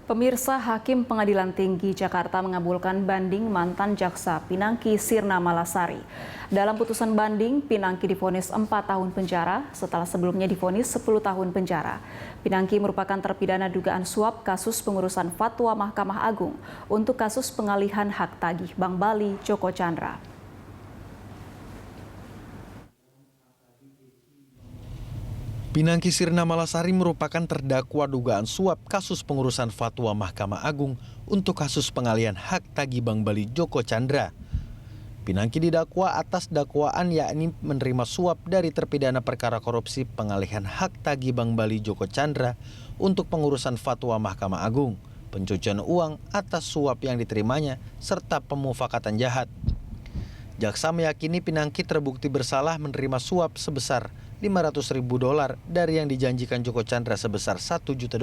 Pemirsa, Hakim Pengadilan Tinggi Jakarta mengabulkan banding mantan jaksa Pinangki Sirna Malasari. Dalam putusan banding, Pinangki divonis 4 tahun penjara setelah sebelumnya divonis 10 tahun penjara. Pinangki merupakan terpidana dugaan suap kasus pengurusan fatwa Mahkamah Agung untuk kasus pengalihan hak tagih Bank Bali Joko Chandra. Pinangki Sirna Malasari merupakan terdakwa dugaan suap kasus pengurusan fatwa Mahkamah Agung untuk kasus pengalihan hak tagih Bank Bali Joko Chandra. Pinangki didakwa atas dakwaan yakni menerima suap dari terpidana perkara korupsi pengalihan hak tagih Bank Bali Joko Chandra untuk pengurusan fatwa Mahkamah Agung, pencucian uang atas suap yang diterimanya, serta pemufakatan jahat. Jaksa meyakini Pinangki terbukti bersalah menerima suap sebesar $500.000 dari yang dijanjikan Joko Chandra sebesar $1 juta.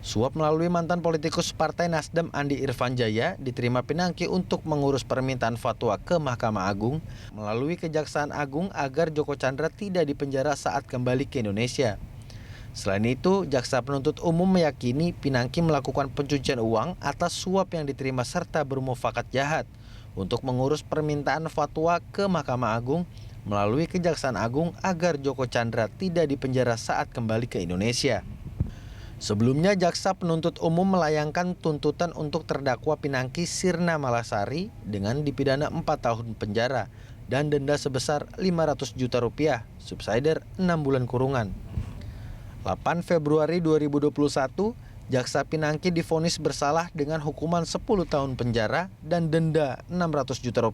Suap melalui mantan politikus Partai Nasdem Andi Irfan Jaya diterima Pinangki untuk mengurus permintaan fatwa ke Mahkamah Agung melalui Kejaksaan Agung agar Joko Chandra tidak dipenjara saat kembali ke Indonesia. Selain itu, Jaksa Penuntut Umum meyakini Pinangki melakukan pencucian uang atas suap yang diterima serta bermufakat jahat untuk mengurus permintaan fatwa ke Mahkamah Agung melalui Kejaksaan Agung agar Joko Chandra tidak dipenjara saat kembali ke Indonesia. Sebelumnya, Jaksa Penuntut Umum melayangkan tuntutan untuk terdakwa Pinangki Sirna Malasari dengan dipidana 4 tahun penjara dan denda sebesar $500 juta, subsidiar 6 bulan kurungan. 8 Februari 2021, Jaksa Pinangki divonis bersalah dengan hukuman 10 tahun penjara dan denda $600 juta.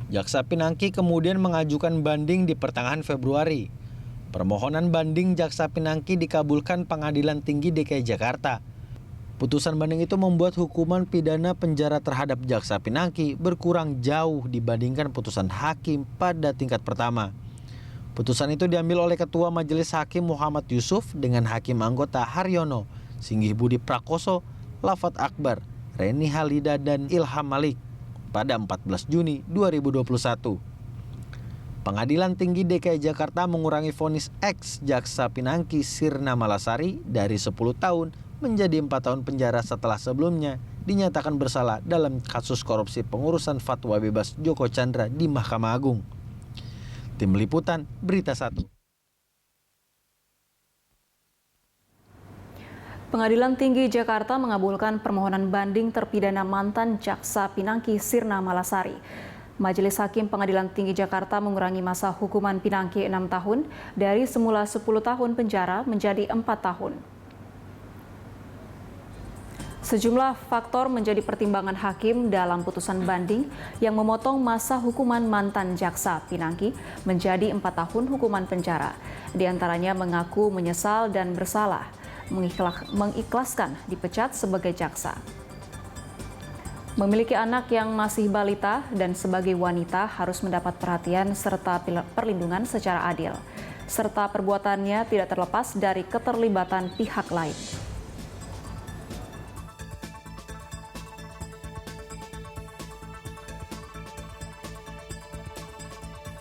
Jaksa Pinangki kemudian mengajukan banding di pertengahan Februari. Permohonan banding Jaksa Pinangki dikabulkan Pengadilan Tinggi DKI Jakarta. Putusan banding itu membuat hukuman pidana penjara terhadap Jaksa Pinangki berkurang jauh dibandingkan putusan hakim pada tingkat pertama. Putusan itu diambil oleh Ketua Majelis Hakim Muhammad Yusuf dengan hakim anggota Haryono, Singgih Budi Prakoso, Lafat Akbar, Reni Halida, dan Ilham Malik pada 14 Juni 2021. Pengadilan Tinggi DKI Jakarta mengurangi vonis ex Jaksa Pinangki Sirna Malasari dari 10 tahun menjadi 4 tahun penjara setelah sebelumnya dinyatakan bersalah dalam kasus korupsi pengurusan fatwa bebas Joko Chandra di Mahkamah Agung. Tim Liputan, Berita 1. Pengadilan Tinggi Jakarta mengabulkan permohonan banding terpidana mantan jaksa Pinangki Sirna Malasari. Majelis Hakim Pengadilan Tinggi Jakarta mengurangi masa hukuman Pinangki 6 tahun dari semula 10 tahun penjara menjadi 4 tahun. Sejumlah faktor menjadi pertimbangan hakim dalam putusan banding yang memotong masa hukuman mantan jaksa Pinangki menjadi 4 tahun hukuman penjara. Di antaranya mengaku menyesal dan bersalah, mengikhlaskan dipecat sebagai jaksa. Memiliki anak yang masih balita dan sebagai wanita harus mendapat perhatian serta perlindungan secara adil, serta perbuatannya tidak terlepas dari keterlibatan pihak lain.